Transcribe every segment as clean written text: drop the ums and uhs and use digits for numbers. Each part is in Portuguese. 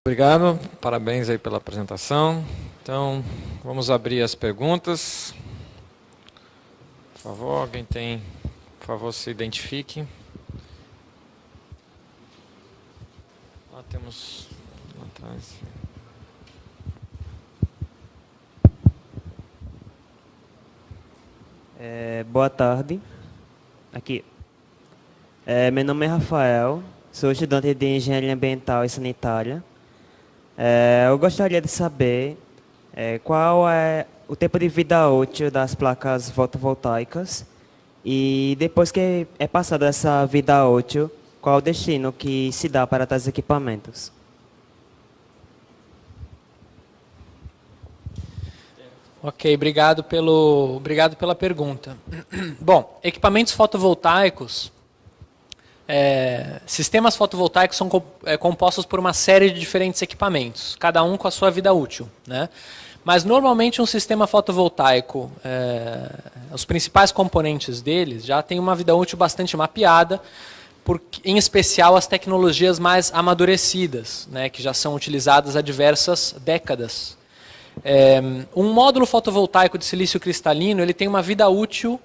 Obrigado, parabéns aí pela apresentação. Então, vamos abrir as perguntas. Por favor, alguém tem... Por favor, se identifique. Lá temos... Lá atrás... Boa tarde. Aqui. Meu nome é Rafael, sou estudante de Engenharia Ambiental e Sanitária. Eu gostaria de saber qual é o tempo de vida útil das placas fotovoltaicas e depois que é passada essa vida útil, qual o destino que se dá para tais equipamentos? Ok, obrigado pela pergunta. Bom, equipamentos fotovoltaicos, sistemas fotovoltaicos são compostos por uma série de diferentes equipamentos, cada um com a sua vida útil, né? Mas normalmente um sistema fotovoltaico, os principais componentes deles já têm uma vida útil bastante mapeada, em especial as tecnologias mais amadurecidas, né, que já são utilizadas há diversas décadas. Um módulo fotovoltaico de silício cristalino ele tem uma vida útil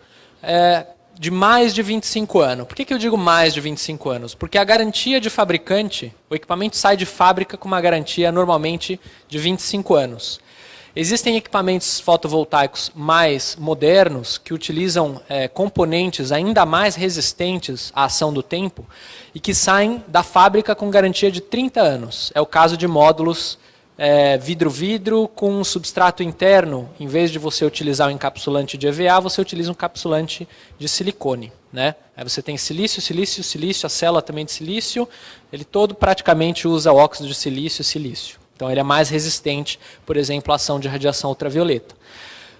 de mais de 25 anos. Por que eu digo mais de 25 anos? Porque a garantia de fabricante, o equipamento sai de fábrica com uma garantia normalmente de 25 anos. Existem equipamentos fotovoltaicos mais modernos que utilizam componentes ainda mais resistentes à ação do tempo e que saem da fábrica com garantia de 30 anos. É o caso de módulos vidro-vidro com um substrato interno. Em vez de você utilizar um encapsulante de EVA, você utiliza um encapsulante de silicone, né? Aí você tem silício, silício, silício, a célula também de silício. Ele todo praticamente usa óxido de silício e silício. Então ele é mais resistente, por exemplo, à ação de radiação ultravioleta.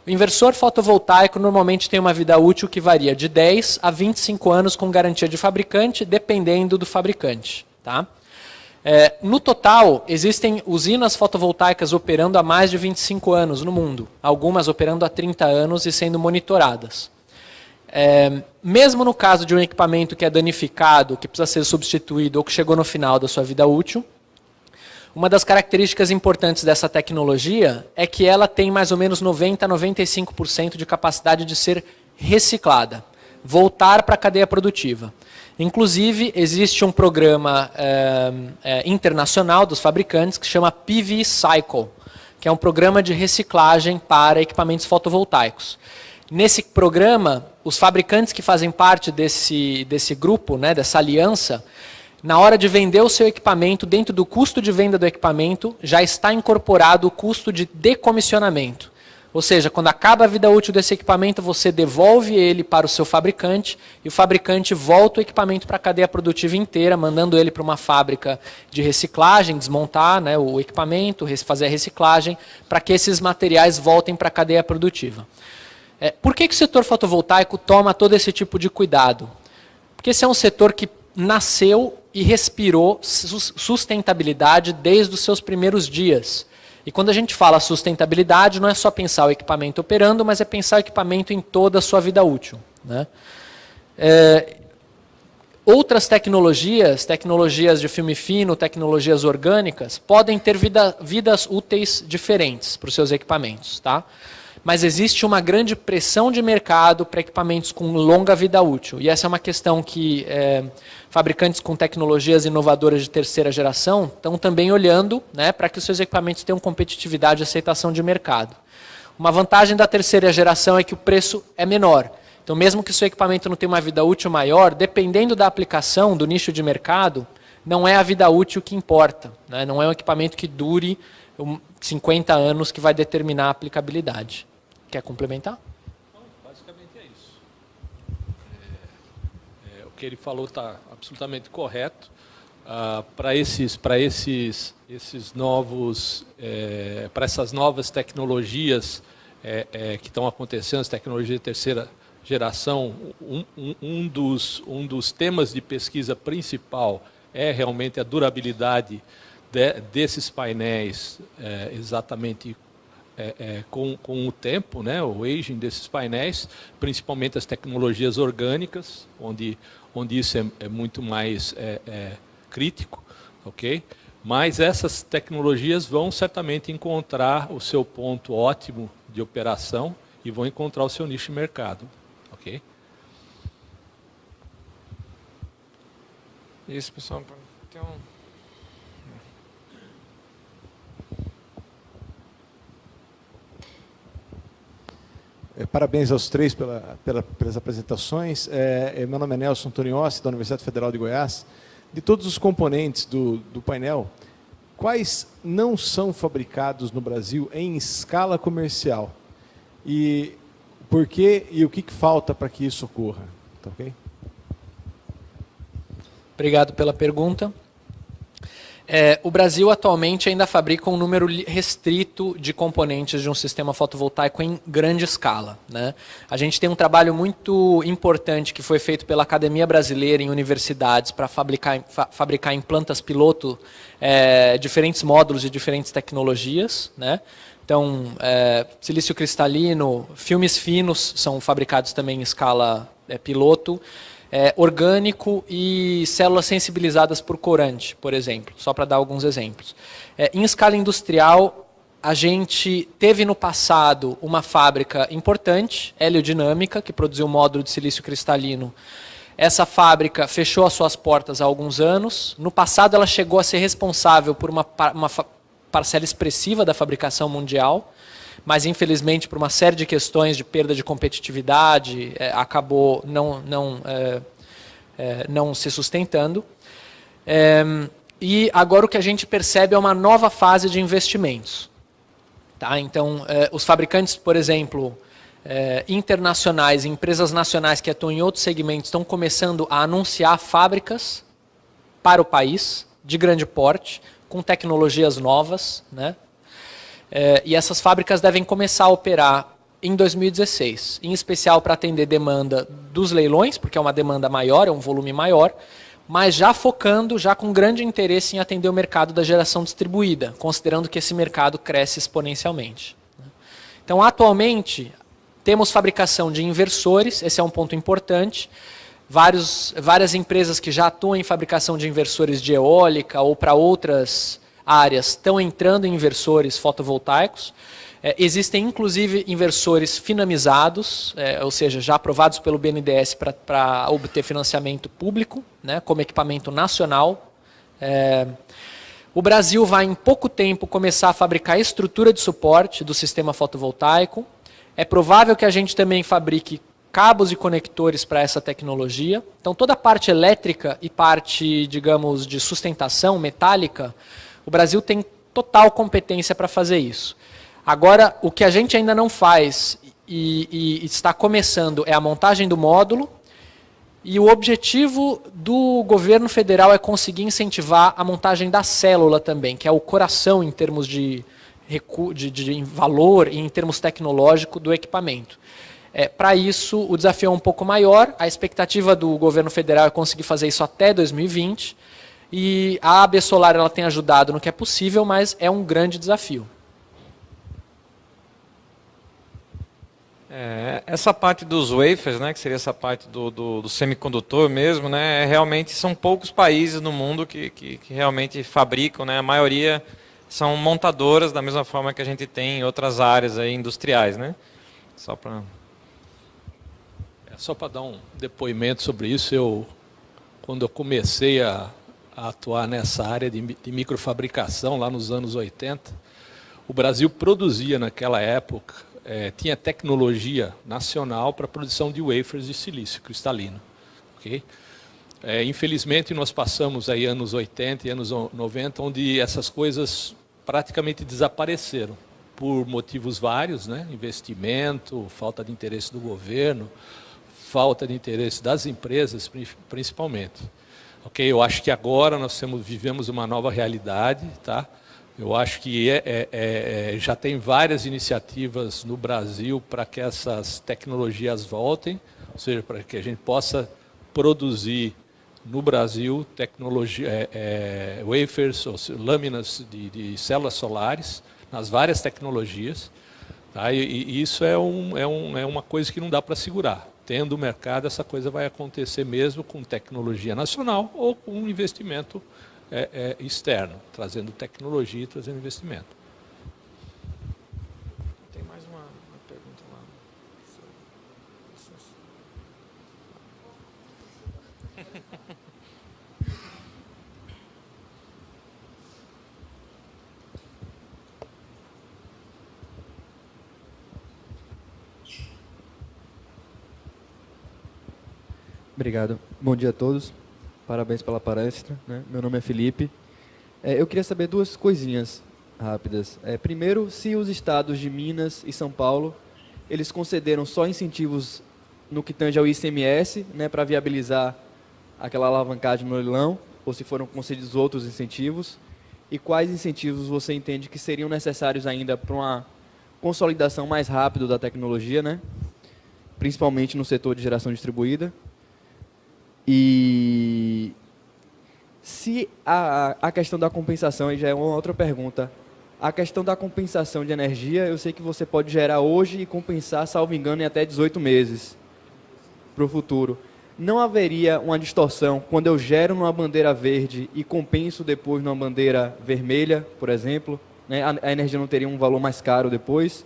O inversor fotovoltaico normalmente tem uma vida útil que varia de 10 a 25 anos com garantia de fabricante, dependendo do fabricante, tá? No total, existem usinas fotovoltaicas operando há mais de 25 anos no mundo, algumas operando há 30 anos e sendo monitoradas. Mesmo no caso de um equipamento que é danificado, que precisa ser substituído ou que chegou no final da sua vida útil, uma das características importantes dessa tecnologia é que ela tem mais ou menos 90 a 95% de capacidade de ser reciclada, voltar para a cadeia produtiva. Inclusive, existe um programa internacional dos fabricantes que se chama PV Cycle, que é um programa de reciclagem para equipamentos fotovoltaicos. Nesse programa, os fabricantes que fazem parte desse grupo, né, dessa aliança, na hora de vender o seu equipamento, dentro do custo de venda do equipamento, já está incorporado o custo de decomissionamento. Ou seja, quando acaba a vida útil desse equipamento, você devolve ele para o seu fabricante e o fabricante volta o equipamento para a cadeia produtiva inteira, mandando ele para uma fábrica de reciclagem, desmontar, né, o equipamento, fazer a reciclagem, para que esses materiais voltem para a cadeia produtiva. Por que o setor fotovoltaico toma todo esse tipo de cuidado? Porque esse é um setor que nasceu e respirou sustentabilidade desde os seus primeiros dias. E quando a gente fala sustentabilidade, não é só pensar o equipamento operando, mas é pensar o equipamento em toda a sua vida útil, né? Outras tecnologias de filme fino, tecnologias orgânicas, podem ter vidas úteis diferentes para os seus equipamentos, tá? Mas existe uma grande pressão de mercado para equipamentos com longa vida útil. E essa é uma questão que fabricantes com tecnologias inovadoras de terceira geração estão também olhando, né, para que os seus equipamentos tenham competitividade e aceitação de mercado. Uma vantagem da terceira geração é que o preço é menor. Então, mesmo que o seu equipamento não tenha uma vida útil maior, dependendo da aplicação, do nicho de mercado, não é a vida útil que importa, né? Não é um equipamento que dure 50 anos que vai determinar a aplicabilidade. Quer complementar? Não, basicamente é isso. O que ele falou está absolutamente correto. Para essas novas tecnologias que estão acontecendo, as tecnologias de terceira geração, um dos temas de pesquisa principal é realmente a durabilidade desses painéis, exatamente com o tempo, né, o aging desses painéis, principalmente as tecnologias orgânicas, onde isso é muito mais crítico, ok? Mas essas tecnologias vão certamente encontrar o seu ponto ótimo de operação e vão encontrar o seu nicho de mercado. Ok? Isso, pessoal. Tem Parabéns aos três pelas apresentações. Meu nome é Nelson Antoniossi, da Universidade Federal de Goiás. De todos os componentes do painel, quais não são fabricados no Brasil em escala comercial? E por quê e o que falta para que isso ocorra? Tá, ok? Obrigado pela pergunta. O Brasil atualmente ainda fabrica um número restrito de componentes de um sistema fotovoltaico em grande escala, né? A gente tem um trabalho muito importante que foi feito pela Academia Brasileira em universidades para fabricar em plantas piloto diferentes módulos de diferentes tecnologias, né? Então, silício cristalino, filmes finos são fabricados também em escala piloto. Orgânico e células sensibilizadas por corante, por exemplo, só para dar alguns exemplos. Em escala industrial, a gente teve no passado uma fábrica importante, Heliodinâmica, que produziu um módulo de silício cristalino. Essa fábrica fechou as suas portas há alguns anos. No passado, ela chegou a ser responsável por uma parcela expressiva da fabricação mundial, mas infelizmente por uma série de questões de perda de competitividade, acabou não se sustentando. E agora o que a gente percebe é uma nova fase de investimentos. Tá? Então, os fabricantes, por exemplo, internacionais, empresas nacionais que atuam em outros segmentos estão começando a anunciar fábricas para o país, de grande porte, com tecnologias novas, né? E essas fábricas devem começar a operar em 2016, em especial para atender demanda dos leilões, porque é uma demanda maior, é um volume maior, mas já focando, já com grande interesse em atender o mercado da geração distribuída, considerando que esse mercado cresce exponencialmente. Então, atualmente, temos fabricação de inversores, esse é um ponto importante, várias empresas que já atuam em fabricação de inversores de eólica ou para outras áreas estão entrando em inversores fotovoltaicos. Existem, inclusive, inversores finamizados, ou seja, já aprovados pelo BNDES para obter financiamento público, né, como equipamento nacional. O Brasil vai, em pouco tempo, começar a fabricar a estrutura de suporte do sistema fotovoltaico. É provável que a gente também fabrique cabos e conectores para essa tecnologia. Então, toda a parte elétrica e parte, digamos, de sustentação metálica, o Brasil tem total competência para fazer isso. Agora, o que a gente ainda não faz e está começando é a montagem do módulo, e o objetivo do governo federal é conseguir incentivar a montagem da célula também, que é o coração em termos de valor e em termos tecnológicos do equipamento. Para isso, o desafio é um pouco maior, a expectativa do governo federal é conseguir fazer isso até 2020, e a AB Solar ela tem ajudado no que é possível, mas é um grande desafio. Essa parte dos wafers, né, que seria essa parte do semicondutor mesmo, né, realmente são poucos países no mundo que realmente fabricam, né, a maioria são montadoras, da mesma forma que a gente tem em outras áreas aí industriais, né? Só para dar um depoimento sobre isso, quando eu comecei a atuar nessa área de microfabricação, lá nos anos 80, o Brasil produzia naquela época, tinha tecnologia nacional para a produção de wafers de silício cristalino. Okay? Infelizmente, nós passamos aí anos 80 e anos 90, onde essas coisas praticamente desapareceram, por motivos vários, né? Investimento, falta de interesse do governo, falta de interesse das empresas, principalmente. Okay? Eu acho que agora nós vivemos uma nova realidade, tá? Eu acho que já tem várias iniciativas no Brasil para que essas tecnologias voltem, ou seja, para que a gente possa produzir no Brasil wafers, ou lâminas de células solares, nas várias tecnologias. Tá? E isso é uma coisa que não dá para segurar. Tendo o mercado, essa coisa vai acontecer mesmo com tecnologia nacional ou com investimento externo, trazendo tecnologia e trazendo investimento. Tem mais uma pergunta lá. Obrigado. Bom dia a todos. Parabéns pela palestra, né? Meu nome é Felipe. Eu queria saber duas coisinhas rápidas. Primeiro, se os estados de Minas e São Paulo, eles concederam só incentivos no que tange ao ICMS, né, para viabilizar aquela alavancagem no leilão, ou se foram concedidos outros incentivos, e quais incentivos você entende que seriam necessários ainda para uma consolidação mais rápida da tecnologia, né, principalmente no setor de geração distribuída. E se a questão da compensação, aí já é uma outra pergunta, a questão da compensação de energia, eu sei que você pode gerar hoje e compensar, salvo engano, em até 18 meses para o futuro. Não haveria uma distorção quando eu gero numa bandeira verde e compenso depois numa bandeira vermelha, por exemplo, né? A energia não teria um valor mais caro depois.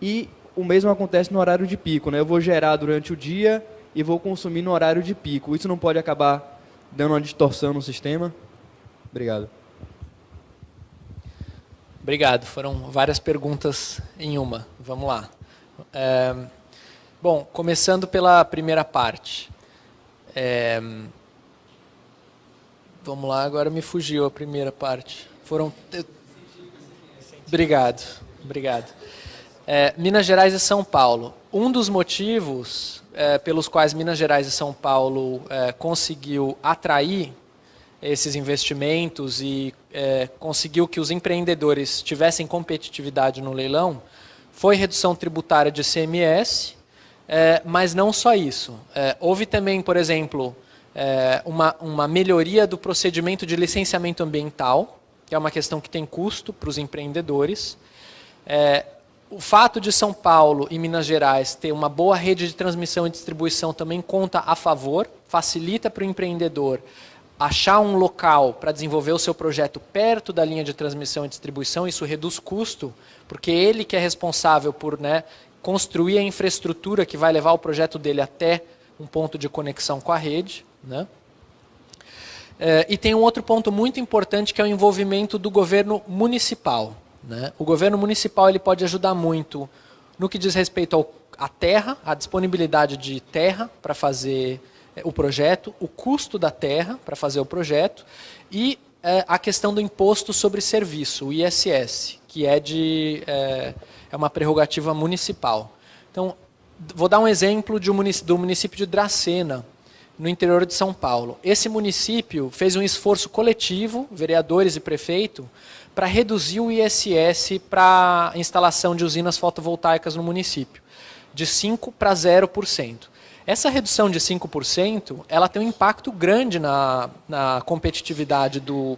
E o mesmo acontece no horário de pico, né? Eu vou gerar durante o dia e vou consumir no horário de pico. Isso não pode acabar dando uma distorção no sistema? Obrigado. Obrigado. Foram várias perguntas em uma. Vamos lá. Bom, começando pela primeira parte. Vamos lá, agora me fugiu a primeira parte. Obrigado. Minas Gerais e São Paulo. Um dos motivos pelos quais Minas Gerais e São Paulo conseguiu atrair esses investimentos e conseguiu que os empreendedores tivessem competitividade no leilão foi redução tributária de ICMS, mas não só isso. Houve também, por exemplo, uma melhoria do procedimento de licenciamento ambiental, que é uma questão que tem custo para os empreendedores. O fato de São Paulo e Minas Gerais ter uma boa rede de transmissão e distribuição também conta a favor, facilita para o empreendedor achar um local para desenvolver o seu projeto perto da linha de transmissão e distribuição. Isso reduz custo, porque ele que é responsável por, né, construir a infraestrutura que vai levar o projeto dele até um ponto de conexão com a rede, né? E tem um outro ponto muito importante, que é o envolvimento do governo municipal, né? O governo municipal ele pode ajudar muito no que diz respeito à terra, à disponibilidade de terra para fazer o projeto, o custo da terra para fazer o projeto e a questão do imposto sobre serviço, o ISS, que é uma prerrogativa municipal. Então, vou dar um exemplo do município de Dracena, no interior de São Paulo. Esse município fez um esforço coletivo, vereadores e prefeito, para reduzir o ISS para a instalação de usinas fotovoltaicas no município, de 5% para 0%. Essa redução de 5%, ela tem um impacto grande na competitividade do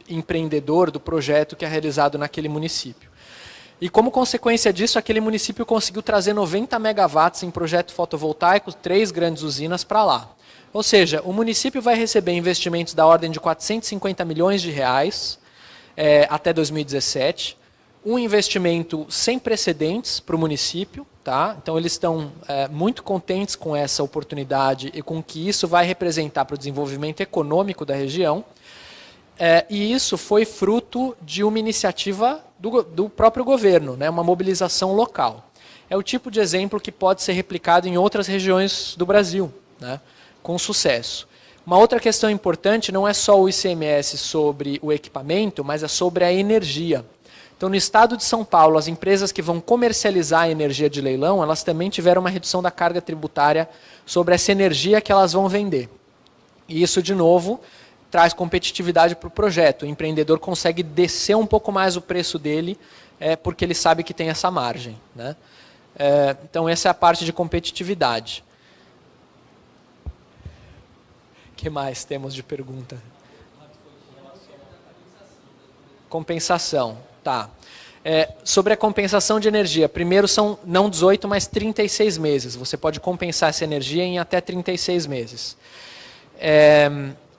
empreendedor, do projeto que é realizado naquele município. E como consequência disso, aquele município conseguiu trazer 90 megawatts em projeto fotovoltaico, 3 grandes usinas para lá. Ou seja, o município vai receber investimentos da ordem de 450 milhões de reais até 2017, um investimento sem precedentes para o município, tá? Então eles estão muito contentes com essa oportunidade e com o que isso vai representar para o desenvolvimento econômico da região. E isso foi fruto de uma iniciativa do próprio governo, né? Uma mobilização local. É o tipo de exemplo que pode ser replicado em outras regiões do Brasil, né? Com sucesso. Uma outra questão importante não é só o ICMS sobre o equipamento, mas é sobre a energia. Então, no estado de São Paulo, as empresas que vão comercializar a energia de leilão, elas também tiveram uma redução da carga tributária sobre essa energia que elas vão vender. E isso, de novo, traz competitividade para o projeto. O empreendedor consegue descer um pouco mais o preço dele, porque ele sabe que tem essa margem, né? Então, essa é a parte de competitividade. O que mais temos de pergunta? Compensação, tá. Sobre a compensação de energia, primeiro são não 18, mas 36 meses. Você pode compensar essa energia em até 36 meses.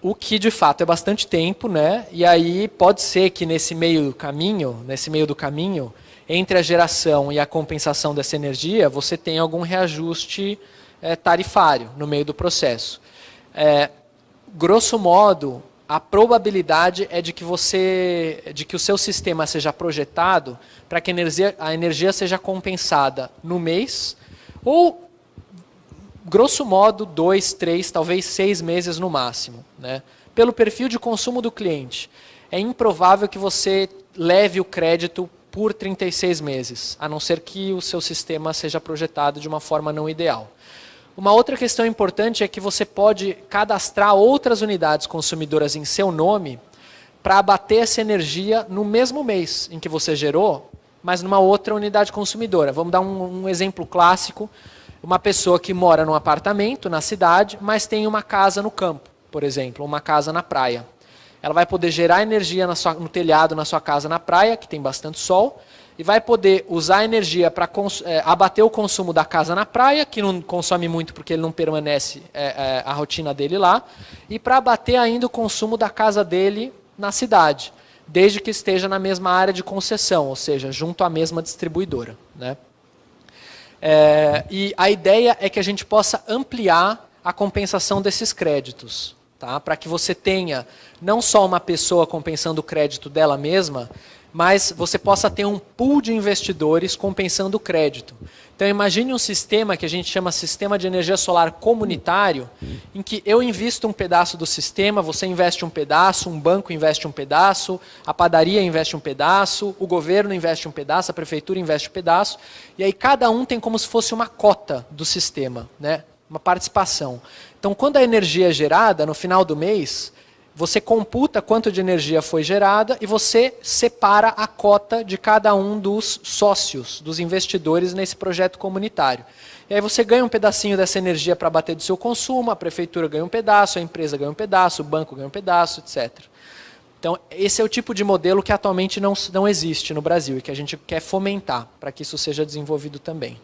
O que de fato é bastante tempo, né? E aí pode ser que nesse meio do caminho, entre a geração e a compensação dessa energia, você tenha algum reajuste tarifário no meio do processo. Grosso modo, a probabilidade é de que o seu sistema seja projetado para que a energia seja compensada no mês, ou, grosso modo, 2, 3, talvez 6 meses no máximo, né? Pelo perfil de consumo do cliente. É improvável que você leve o crédito por 36 meses, a não ser que o seu sistema seja projetado de uma forma não ideal. Uma outra questão importante é que você pode cadastrar outras unidades consumidoras em seu nome para abater essa energia no mesmo mês em que você gerou, mas numa outra unidade consumidora. Vamos dar um exemplo clássico. Uma pessoa que mora num apartamento na cidade, mas tem uma casa no campo, por exemplo, uma casa na praia. Ela vai poder gerar energia no telhado na sua casa na praia, que tem bastante sol, e vai poder usar a energia para abater o consumo da casa na praia, que não consome muito porque ele não permanece a rotina dele lá, e para abater ainda o consumo da casa dele na cidade, desde que esteja na mesma área de concessão, ou seja, junto à mesma distribuidora, né? E a ideia é que a gente possa ampliar a compensação desses créditos, tá? Para que você tenha não só uma pessoa compensando o crédito dela mesma, mas você possa ter um pool de investidores compensando o crédito. Então imagine um sistema que a gente chama sistema de energia solar comunitário, em que eu invisto um pedaço do sistema, você investe um pedaço, um banco investe um pedaço, a padaria investe um pedaço, o governo investe um pedaço, a prefeitura investe um pedaço, e aí cada um tem como se fosse uma cota do sistema, né? Uma participação. Então quando a energia é gerada, no final do mês, você computa quanto de energia foi gerada e você separa a cota de cada um dos sócios, dos investidores nesse projeto comunitário. E aí você ganha um pedacinho dessa energia para bater do seu consumo, a prefeitura ganha um pedaço, a empresa ganha um pedaço, o banco ganha um pedaço, etc. Então, esse é o tipo de modelo que atualmente não existe no Brasil e que a gente quer fomentar para que isso seja desenvolvido também.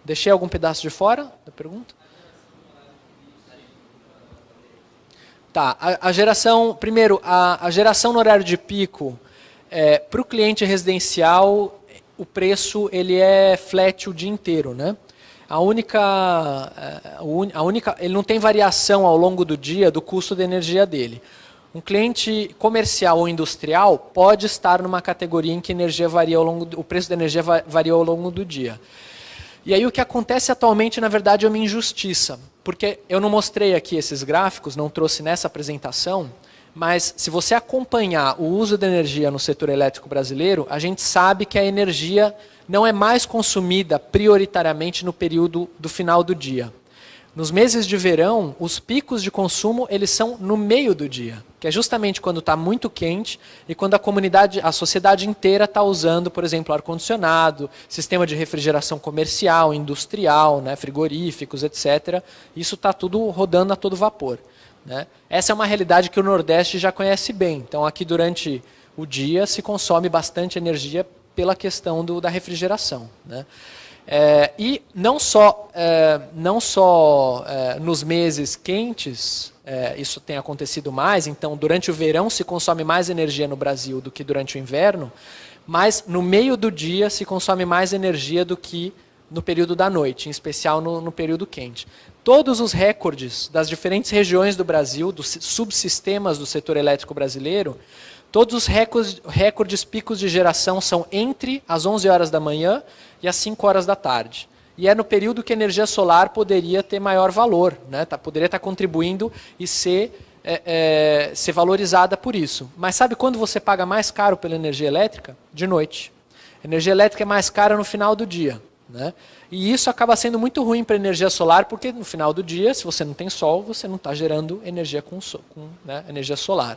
Deixei algum pedaço de fora da pergunta? Tá, a geração no horário de pico, para o cliente residencial, o preço ele é flat o dia inteiro, né? Ele não tem variação ao longo do dia do custo da energia dele. Um cliente comercial ou industrial pode estar numa categoria em que o preço da energia varia ao longo do dia. E aí o que acontece atualmente, na verdade, é uma injustiça. Porque eu não mostrei aqui esses gráficos, não trouxe nessa apresentação, mas se você acompanhar o uso da energia no setor elétrico brasileiro, a gente sabe que a energia não é mais consumida prioritariamente no período do final do dia. Nos meses de verão, os picos de consumo eles são no meio do dia, que é justamente quando está muito quente e quando a sociedade inteira está usando, por exemplo, ar-condicionado, sistema de refrigeração comercial, industrial, né, frigoríficos, etc. Isso está tudo rodando a todo vapor, né? Essa é uma realidade que o Nordeste já conhece bem. Então, aqui durante o dia se consome bastante energia pela questão da refrigeração, né? E não só nos meses quentes, isso tem acontecido mais, então durante o verão se consome mais energia no Brasil do que durante o inverno, mas no meio do dia se consome mais energia do que no período da noite, em especial no período quente. Todos os recordes das diferentes regiões do Brasil, dos subsistemas do setor elétrico brasileiro, todos os recordes picos de geração são entre as 11 horas da manhã e as 5 horas da tarde. E é no período que a energia solar poderia ter maior valor, né? Poderia estar contribuindo e ser valorizada por isso. Mas sabe quando você paga mais caro pela energia elétrica? De noite. A energia elétrica é mais cara no final do dia, né? E isso acaba sendo muito ruim para a energia solar, porque no final do dia, se você não tem sol, você não está gerando energia com energia solar.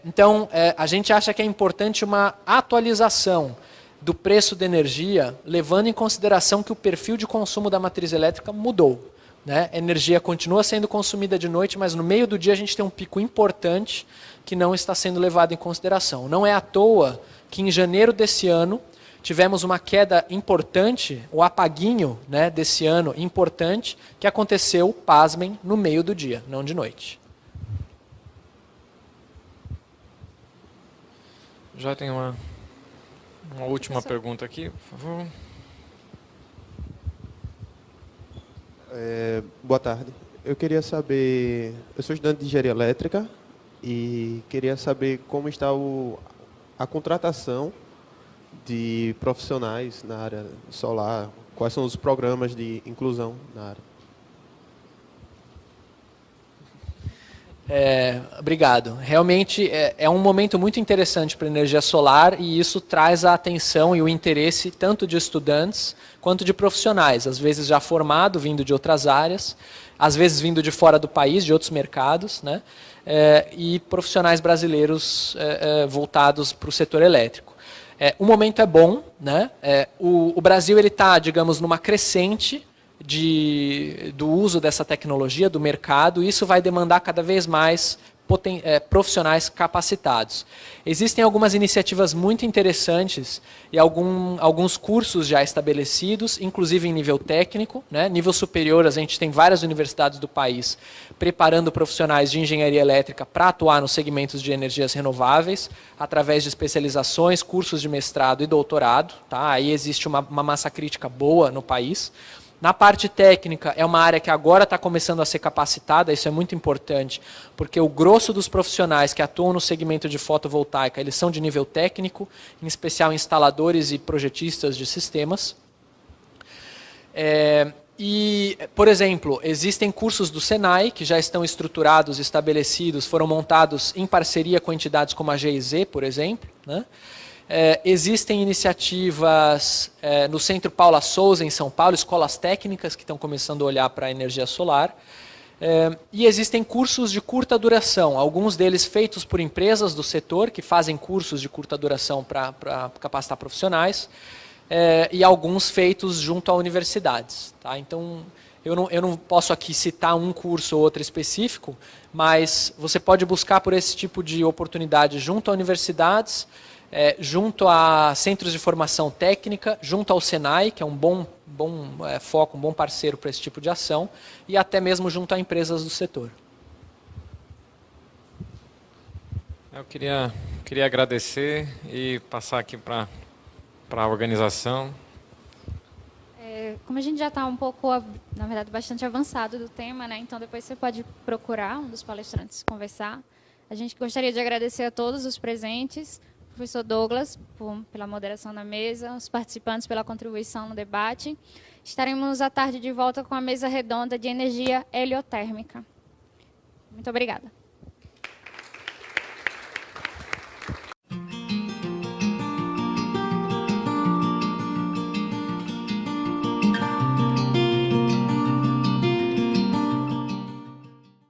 Então, a gente acha que é importante uma atualização do preço da energia, levando em consideração que o perfil de consumo da matriz elétrica mudou, né? A energia continua sendo consumida de noite, mas no meio do dia a gente tem um pico importante que não está sendo levado em consideração. Não é à toa que em janeiro desse ano tivemos uma queda importante, o apaguinho, né, desse ano importante, que aconteceu, pasmem, no meio do dia, não de noite. Já tem uma última pergunta aqui, por favor. Boa tarde. Eu queria saber, eu sou estudante de engenharia elétrica e queria saber como está a contratação de profissionais na área solar, quais são os programas de inclusão na área. Obrigado. Realmente é um momento muito interessante para a energia solar e isso traz a atenção e o interesse tanto de estudantes quanto de profissionais, às vezes já formado, vindo de outras áreas, às vezes vindo de fora do país, de outros mercados, né? E profissionais brasileiros voltados para o setor elétrico. O momento é bom, né? O Brasil está, digamos, numa crescente do uso dessa tecnologia, do mercado, e isso vai demandar cada vez mais profissionais capacitados. Existem algumas iniciativas muito interessantes e alguns cursos já estabelecidos, inclusive em nível técnico, né? Nível superior, a gente tem várias universidades do país preparando profissionais de engenharia elétrica para atuar nos segmentos de energias renováveis, através de especializações, cursos de mestrado e doutorado. Tá? Aí existe uma massa crítica boa no país. Na parte técnica, é uma área que agora está começando a ser capacitada, isso é muito importante, porque o grosso dos profissionais que atuam no segmento de fotovoltaica, eles são de nível técnico, em especial instaladores e projetistas de sistemas. Por exemplo, existem cursos do Senai, que já estão estruturados, estabelecidos, foram montados em parceria com entidades como a GIZ, por exemplo, né? Existem iniciativas no Centro Paula Souza, em São Paulo, escolas técnicas que estão começando a olhar para a energia solar. E existem cursos de curta duração, alguns deles feitos por empresas do setor, que fazem cursos de curta duração para capacitar profissionais, e alguns feitos junto a universidades. Tá? Então, eu não posso aqui citar um curso ou outro específico, mas você pode buscar por esse tipo de oportunidade junto a universidades, junto a centros de formação técnica, junto ao Senai, que é um bom foco, um bom parceiro para esse tipo de ação, e até mesmo junto a empresas do setor. Eu queria agradecer e passar aqui para a organização. Como a gente já está um pouco, na verdade, bastante avançado do tema, né? Então depois você pode procurar um dos palestrantes conversar. A gente gostaria de agradecer a todos os presentes, professor Douglas, pela moderação da mesa, os participantes pela contribuição no debate. Estaremos à tarde de volta com a mesa redonda de energia heliotérmica. Muito obrigada.